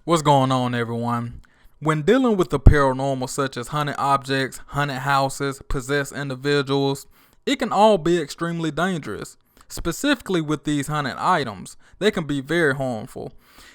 What's going on, everyone? When dealing with the paranormal, such as haunted objects, haunted houses, possessed individuals, it can all be extremely dangerous. Specifically with these haunted items, they can be very harmful.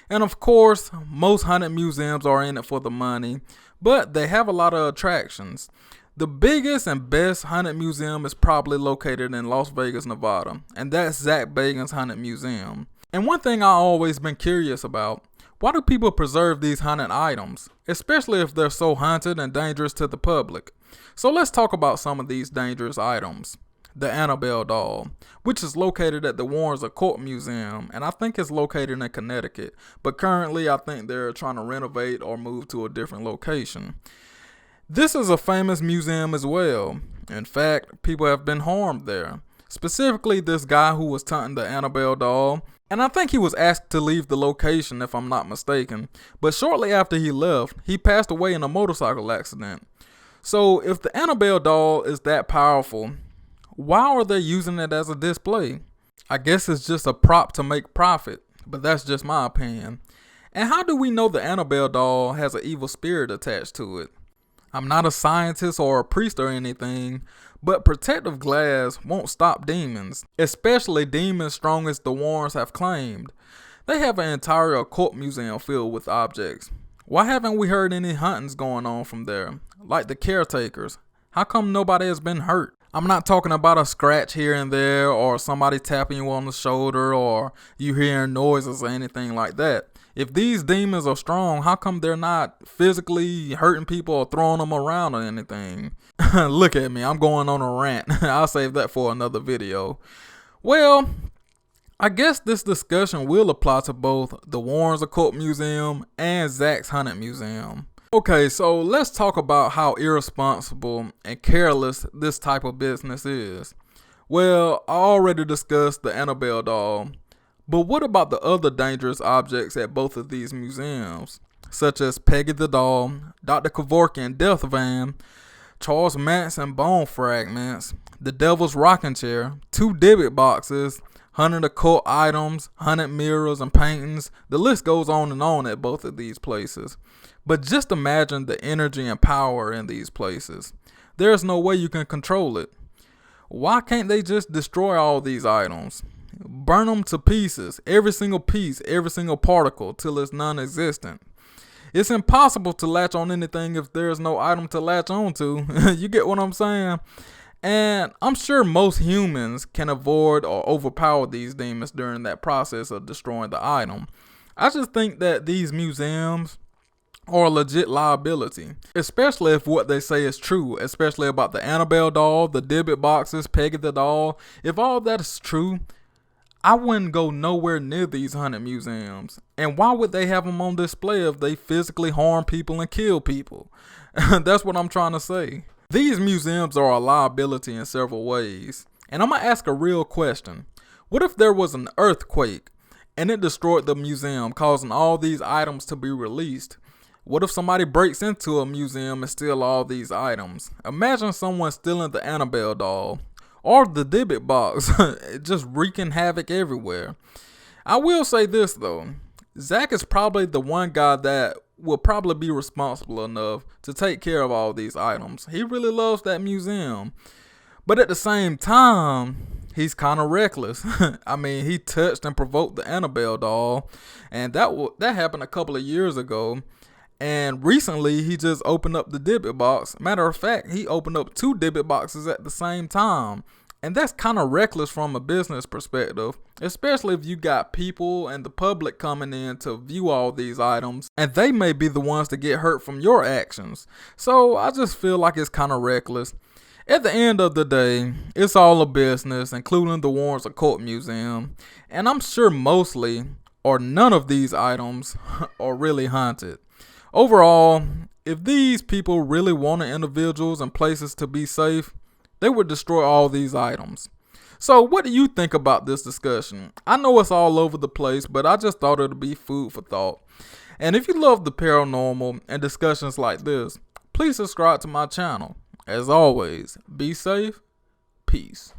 And of course, most haunted museums are in it for the money, but they have a lot of attractions. The biggest and best haunted museum is probably located in Las Vegas, Nevada, and that's Zach Bagans' Haunted Museum. And one thing I've always been curious about, why do people preserve these haunted items, especially if they're so haunted and dangerous to the public? So let's talk about some of these dangerous items. The Annabelle doll, which is located at the Warrens Occult Museum, and I think it's located in Connecticut, but currently I think they're trying to renovate or move to a different location. This is a famous museum as well. In fact, people have been harmed there. Specifically, this guy who was taunting the Annabelle doll, and I think he was asked to leave the location if I'm not mistaken, but shortly after he left, he passed away in a motorcycle accident. So if the Annabelle doll is that powerful, why are they using it as a display? I guess it's just a prop to make profit, but that's just my opinion. And how do we know the Annabelle doll has an evil spirit attached to it? I'm not a scientist or a priest or anything, but protective glass won't stop demons, especially demons strong as the Warrens have claimed. They have an entire occult museum filled with objects. Why haven't we heard any huntings going on from there? Like the caretakers. How come nobody has been hurt? I'm not talking about a scratch here and there or somebody tapping you on the shoulder or you hearing noises or anything like that. If these demons are strong, how come they're not physically hurting people or throwing them around or anything? Look at me, I'm going on a rant. I'll save that for another video. Well, I guess this discussion will apply to both the Warrens Occult Museum and Zach's Haunted Museum. Okay, so let's talk about how irresponsible and careless this type of business is. Well, I already discussed the Annabelle doll. But what about the other dangerous objects at both of these museums, such as Peggy the doll, Dr. Kevorkian death van, Charles Manson bone fragments, the Devil's rocking chair, 2 Dybbuk boxes, haunted occult items, haunted mirrors and paintings? The list goes on at both of these places. But just imagine the energy and power in these places. There's no way you can control it. Why can't they just destroy all these items? Burn them to pieces, every single piece, every single particle, till it's non-existent. It's impossible to latch on anything if there's no item to latch on to. You get what I'm saying? And I'm sure most humans can avoid or overpower these demons during that process of destroying the item. I just think that these museums are a legit liability, especially if what they say is true, especially about the Annabelle doll, the Dybbuk boxes, Peggy the doll. If all that is true, I wouldn't go nowhere near these haunted museums. And why would they have them on display if they physically harm people and kill people? That's what I'm trying to say. These museums are a liability in several ways. And I'm going to ask a real question. What if there was an earthquake and it destroyed the museum, causing all these items to be released? What if somebody breaks into a museum and steal all these items? Imagine someone stealing the Annabelle doll or the Dybbuk box, just wreaking havoc everywhere. I will say this though, Zach is probably the one guy that will probably be responsible enough to take care of all these items. He really loves that museum. But at the same time, he's kind of reckless. I mean, he touched and provoked the Annabelle doll, and that happened a couple of years ago. And recently, he just opened up the Dybbuk box. Matter of fact, he opened up 2 Dybbuk boxes at the same time. And that's kind of reckless from a business perspective, especially if you got people and the public coming in to view all these items, and they may be the ones to get hurt from your actions. So I just feel like it's kind of reckless. At the end of the day, it's all a business, including the Warrens Occult Museum. And I'm sure mostly, or none of these items are really haunted. Overall, if these people really wanted individuals and places to be safe, they would destroy all these items. So what do you think about this discussion? I know it's all over the place, but I just thought it would be food for thought. And if you love the paranormal and discussions like this, please subscribe to my channel. As always, be safe. Peace.